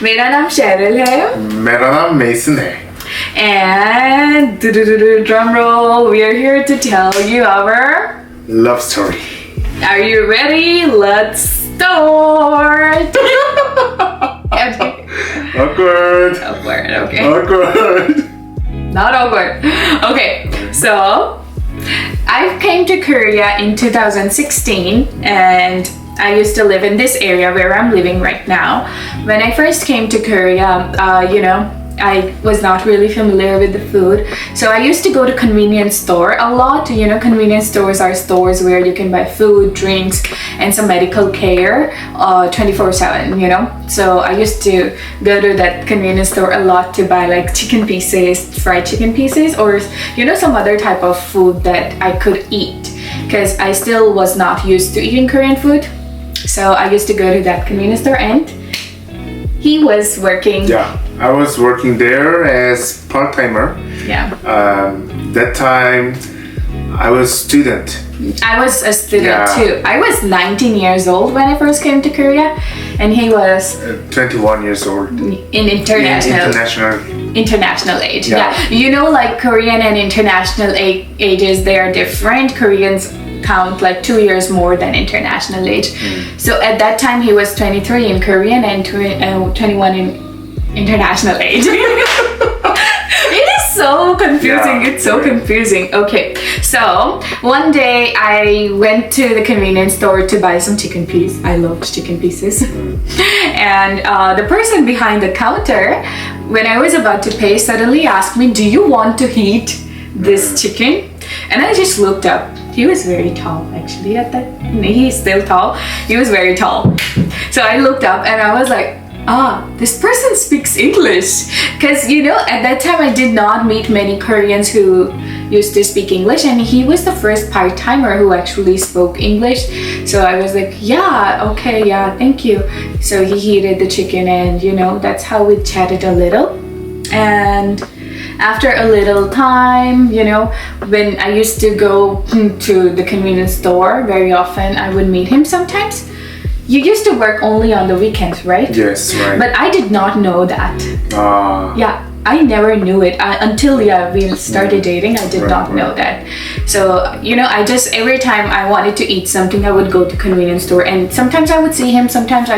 मेरा नाम शेरल है मेरा नाम मेसन है and drum roll, we are here to tell you our love story. Are you ready? Let's start. Awkward. Awkward, okay. Awkward. Not awkward. Okay, so I came to Korea in 2016 and I used to live in this area where I'm living right now. When I first came to Korea, I was not really familiar with the food. So I used to go to convenience store a lot. Convenience stores are stores where you can buy food, drinks, and some medical care 24/7, So I used to go to that convenience store a lot to buy like chicken pieces, fried chicken pieces, or some other type of food that I could eat. Because I still was not used to eating Korean food. So I used to go to that convenience store and he was working. Yeah, I was working there as part-timer. Yeah. That time I was student. I was a student too. I was 19 years old when I first came to Korea and he was 21 years old. In international age. Yeah. Like Korean and international ages, they are different. Koreans count like 2 years more than international age. So at that time he was 23 in Korean and 21 in international age. It is so confusing. Yeah, it's so confusing. Okay, so one day I went to the convenience store to buy some chicken piece. I love chicken pieces. And the person behind the counter, when I was about to pay, suddenly asked me, "Do you want to heat this chicken?" And I just looked up. He was very tall actually at that. He's still tall. He was very tall. So I looked up and I was like, this person speaks English. Because at that time I did not meet many Koreans who used to speak English, and he was the first part-timer who actually spoke English. So I was like, yeah, okay, yeah, thank you. So he heated the chicken and that's how we chatted a little. And after a little time, when I used to go to the convenience store very often, I would meet him sometimes. You used to work only on the weekends, right? Yes, right. But I did not know that. Yeah, I never knew it until we started dating. I did not know that. So I just every time I wanted to eat something, I would go to convenience store, and sometimes I would see him. Sometimes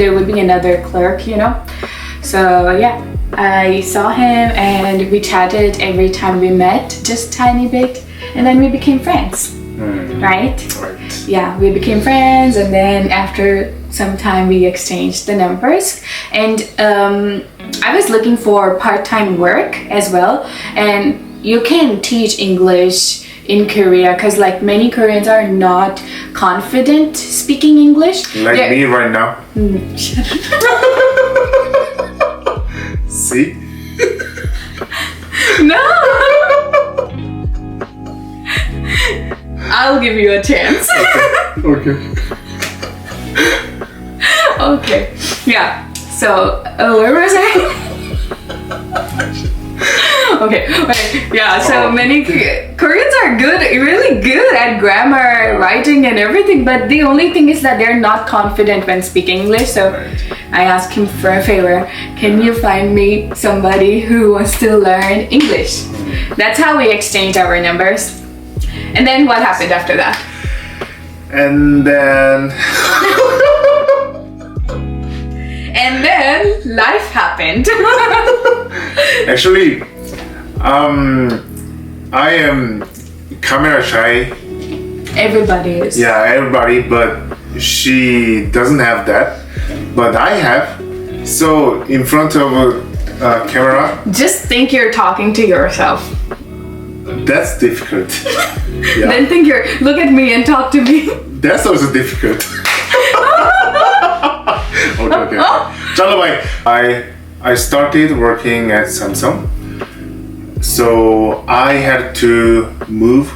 there would be another clerk. So yeah, I saw him and we chatted every time we met, just tiny bit, and then we became friends. Right? Yeah, we became friends, and then after some time we exchanged the numbers, and I was looking for part-time work as well, and you can teach English in Korea because like many Koreans are not confident speaking English. Like me right now. See? No! I'll give you a chance. Okay. Okay. Yeah. So, where was I? Okay. Yeah. So many Koreans are really good at grammar, writing, and everything. But the only thing is that they're not confident when speaking English. So I asked him for a favor. Can you find me somebody who wants to learn English? That's how we exchanged our numbers. And then what happened after that? And then and then life happened. Actually, I am camera shy. Everybody is. Yeah, everybody, but she doesn't have that. But I have. So in front of a camera. Just think you're talking to yourself. That's difficult. Yeah. Then look at me and talk to me. That's also difficult. Okay. I started working at Samsung. So I had to move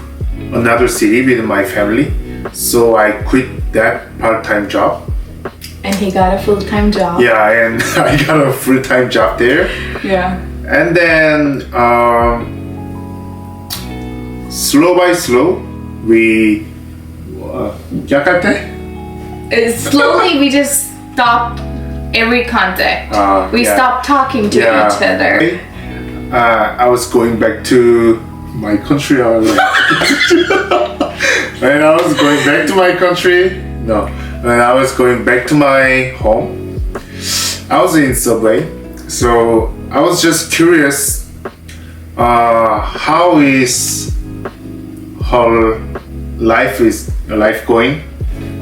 another city with my family. So I quit that part-time job. And he got a full-time job. Yeah, and I got a full-time job there. Yeah. And then slow by slow, we Slowly we just stopped every contact. We yeah. stopped talking to Yeah. each other. I was going back to my country. I was like, when I was going back to my country, no, when I was going back to my home, I was in subway, so I was just curious, how is her life going?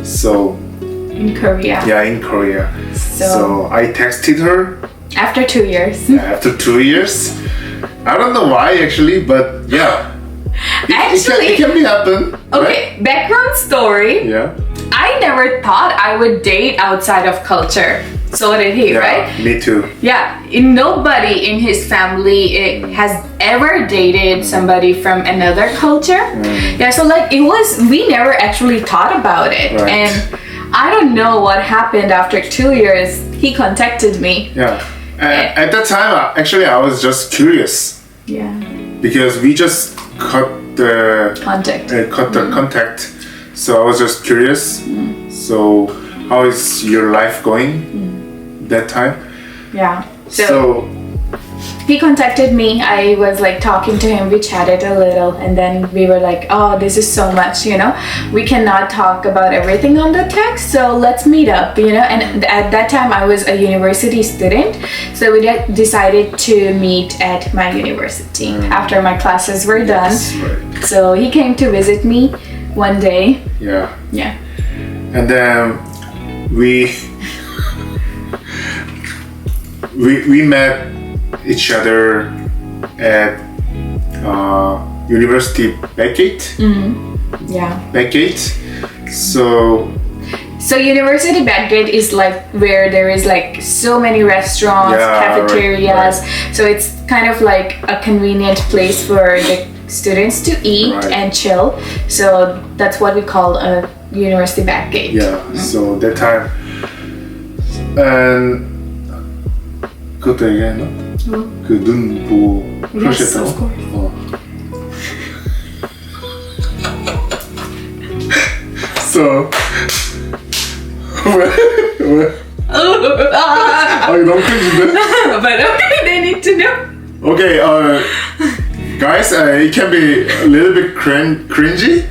So In Korea. yeah, in Korea. So I texted her After 2 years. after 2 years. I don't know why actually, but yeah. Actually, it can be happen. okay, background story. Right? Yeah. I never thought I would date outside of culture. So did he, Yeah. right? Me too. Yeah, nobody in his family has ever dated somebody from another culture. Yeah, so like we never actually thought about it. Right. And I don't know what happened after 2 years. He contacted me. Yeah. At that time, actually, I was just curious Yeah. because we just cut the contact. So I was just curious. So how is your life going that time? Yeah. So He contacted me. I was like talking to him. We chatted a little, and then we were like, "Oh, this is so much, we cannot talk about everything on the text. So let's meet up, And at that time, I was a university student, so we decided to meet at my university after my classes were done. yes, right. So he came to visit me one day. Yeah. Yeah. And then we met each other at university backgate. Yeah. Backgate. So University Backgate is like where there is like so many restaurants, Yeah, cafeterias. right. So it's kind of like a convenient place for the students to eat Right. and chill. So that's what we call a University Backgate. yeah. So that time and 그것도 얘기했나? 그 눈 보고 Yes, 크러쉬했다고? of course. So 왜? 아니 너무 cringe인데? But okay, they need to know. Okay, guys, it can be a little bit cringy,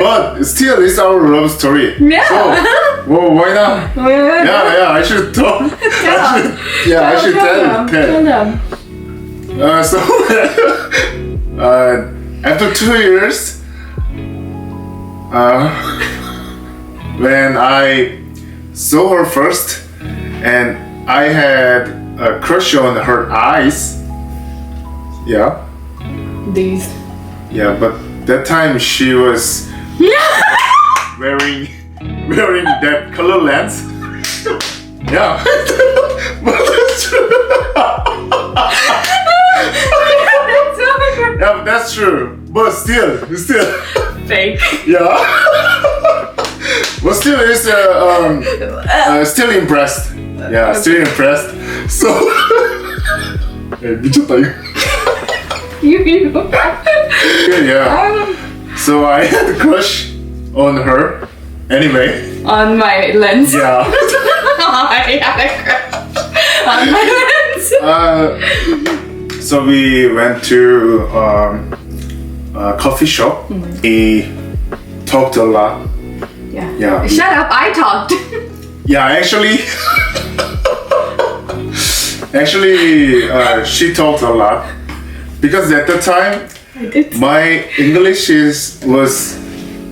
but still, it's our love story. Yeah. So, well, why not? Yeah, I should talk. I should tell. Tell them. So, after 2 years, when I saw her first, and I had a crush on her eyes. Yeah. These. Yeah, but that time she was wearing that color lens. Yeah. But that's true. Yeah, but that's true. But still. Fake. Yeah. But still, it's still impressed. Yeah, still impressed. So. 미쳤다 이거. You. Yeah. So I had a crush on her. Anyway. On my lens. Yeah. I had a crush on my lens. So we went to a coffee shop. We talked a lot. Yeah. Shut up! I talked. Yeah, actually, she talked a lot because at the time my English was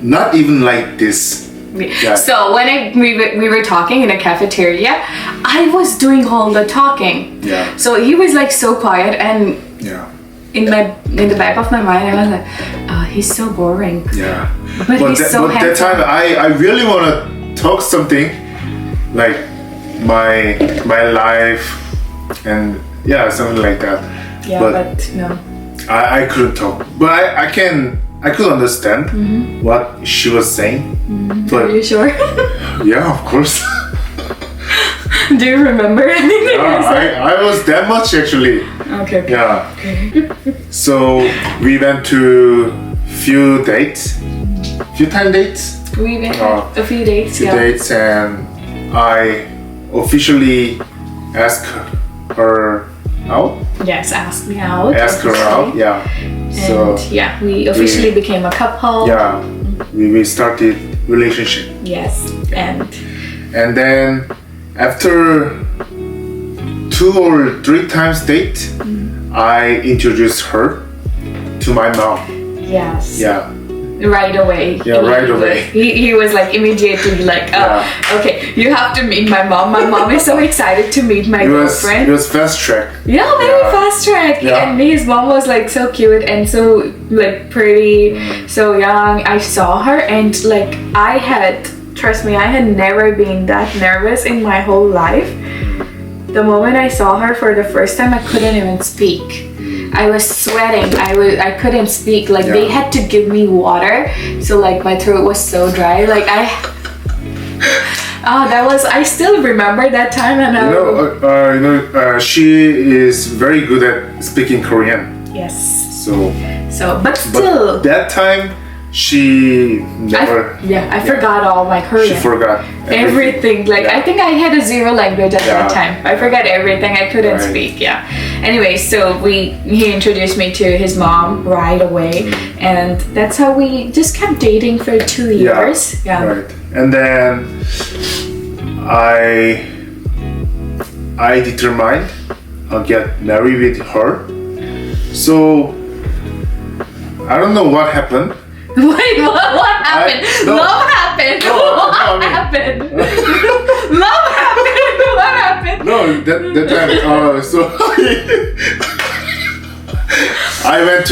not even like this. Yeah. So when we were talking in a cafeteria, I was doing all the talking. Yeah. So he was like so quiet, and Yeah. in the back of my mind, I was like, oh, he's so boring. Yeah. But he's so that handsome. time I really want to talk something like my life and yeah, something like that. Yeah, but no. I couldn't talk. But I could understand what she was saying. But Are you sure? yeah, of course. Do you remember anything? I was that much actually. Okay. Yeah. Okay. So we went to few dates. Few dates. We went a few dates. Few dates and I officially ask her out. Yes, asked me out. Ask her out, yeah. And yeah, we officially became a couple. Yeah, we started relationship. Yes, and then after 2 or 3 times date, I introduced her to my mom. yes. Yeah. Right away. Yeah, right away. He was like immediately like, okay, you have to meet my mom. My mom is so excited to meet my girlfriend. It was fast track. Yeah, very fast track. Yeah. And his mom was like so cute and so like pretty, so young. I saw her and like trust me, I had never been that nervous in my whole life. The moment I saw her for the first time, I couldn't even speak. I was sweating. I couldn't speak. Like they had to give me water, so like my throat was so dry. Like I still remember that time, and she is very good at speaking Korean. Yes. But still, that time she never. I forgot all my Korean. She forgot everything. Like I think I had a 0 language at that time. I forgot everything. I couldn't speak. Yeah. Anyway, so he introduced me to his mom right away, and that's how we just kept dating for 2 years. Yeah. Right. And then I determined I'll get married with her. So I don't know what happened. Wait, what happened? Love happened. What happened? Love happened. What happened? No, that time. So I went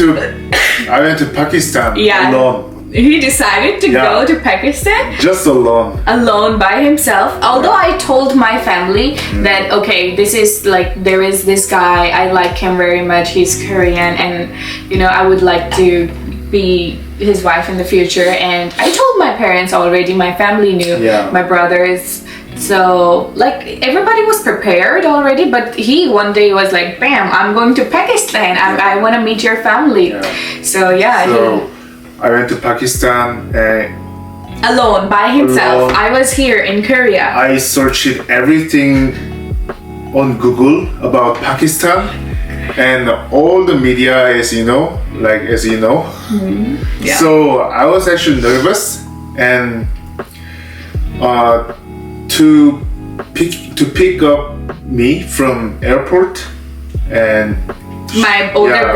to Pakistan alone. He decided to go to Pakistan just alone by himself. Although I told my family that okay, there is this guy, I like him very much. He's Korean, and I would like to be his wife in the future. And I told my parents already. My family knew. My brothers. So like everybody was prepared already, but he one day was like, "Bam! I'm going to Pakistan. I want to meet your family." So I went to Pakistan alone by himself. I was here in Korea. I searched everything on Google about Pakistan and all the media, as you know. So I was actually nervous, and to pick up me from airport, and my older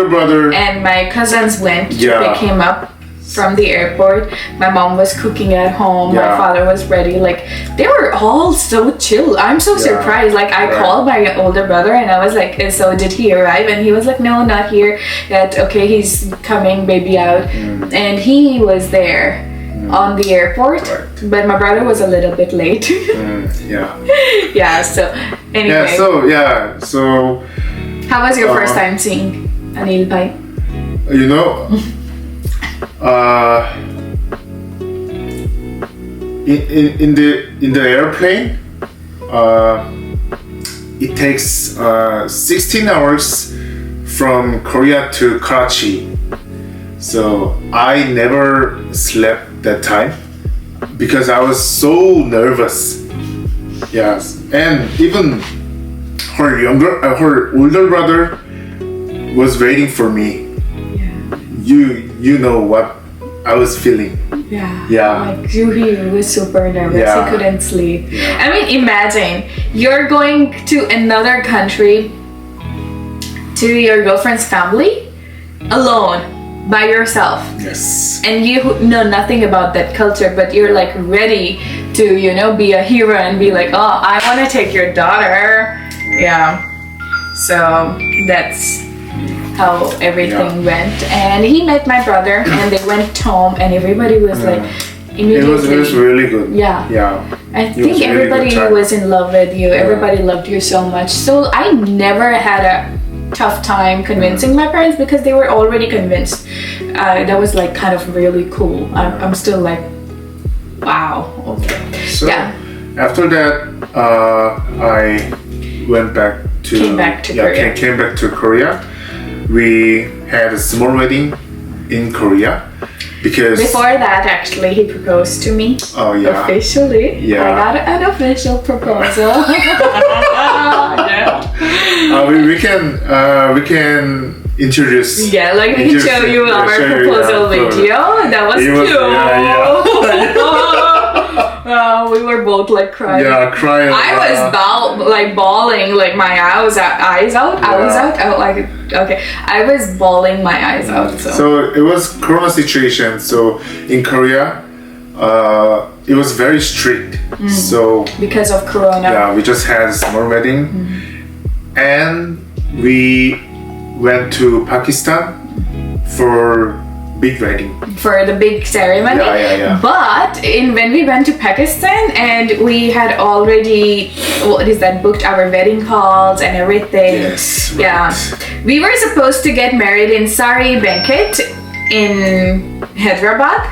brother and my cousins went to pick him up from the airport. My mom was cooking at home. My father was ready. Like they were all so chill. I'm so surprised. Like I called my older brother and I was like, "So did he arrive?" And he was like, "No, not here yet. Okay, he's coming, baby out." And he was there on the airport, but my brother was a little bit late. So anyway. So how was your first time seeing Anil Bhai? In the airplane, it takes 16 hours from Korea to Karachi. So I never slept that time because I was so nervous. Yes, and even her older brother was waiting for me. You know what I was feeling. Like Juhi was super nervous. He couldn't sleep. I mean, imagine you're going to another country to your girlfriend's family alone by yourself. Yes. And you know nothing about that culture, but you're like ready to be a hero and be like, oh, I want to take your daughter. So that's how everything went. And he met my brother and they went home and everybody was like immediately. It was really good. I think everybody was in love with you. Everybody loved you so much. So I never had a tough time convincing my parents because they were already convinced. That was like kind of really cool. I'm still like, wow. Okay. So after that, I came back to Korea. We had a small wedding in Korea, Because Before that, actually, he proposed to me. oh yeah, Officially. Yeah. I got an official proposal. Yeah. we can introduce. Yeah, like we can show you our show you, proposal yeah, video. That was It was- cute. yeah, We were both like crying. Yeah, crying. I was bawling, like my eyes out. I was Yeah. out, like okay. I was bawling my eyes out. So it was Corona situation. So in Korea, it was very strict. So because of Corona. yeah, we just had a small wedding, and we went to Pakistan for big wedding. For the big ceremony. Yeah. But when we went to Pakistan and we had already booked our wedding halls and everything. Yes. Right. Yeah. We were supposed to get married in Sari Banquet in Hyderabad,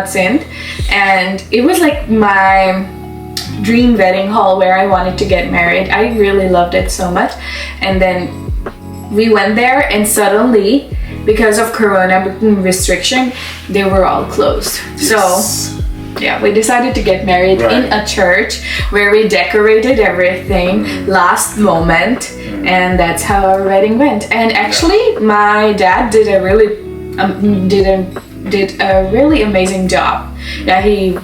Sindh, and it was like my dream wedding hall where I wanted to get married. I really loved it so much. And then we went there and suddenly, because of Corona restriction, they were all closed. Yes. So yeah, we decided to get married in a church where we decorated everything last moment, and that's how our wedding went. And actually, my dad did a really amazing job. Yeah, he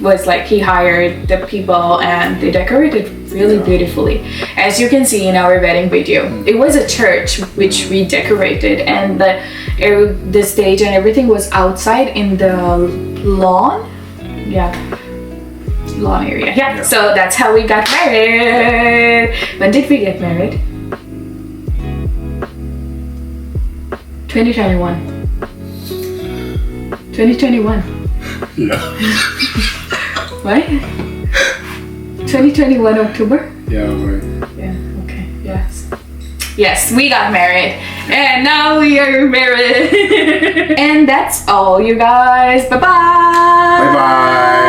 hired the people and they decorated really beautifully. As you can see in our wedding video, it was a church which we decorated, and the stage and everything was outside in the lawn. Yeah, lawn area. Yeah. So that's how we got married. When did we get married? 2021. 2021. Yeah. What? 2021 October? Yeah. Right. Yeah, okay. Yes, we got married. And now we are married. And that's all, you guys. Bye-bye. Bye bye.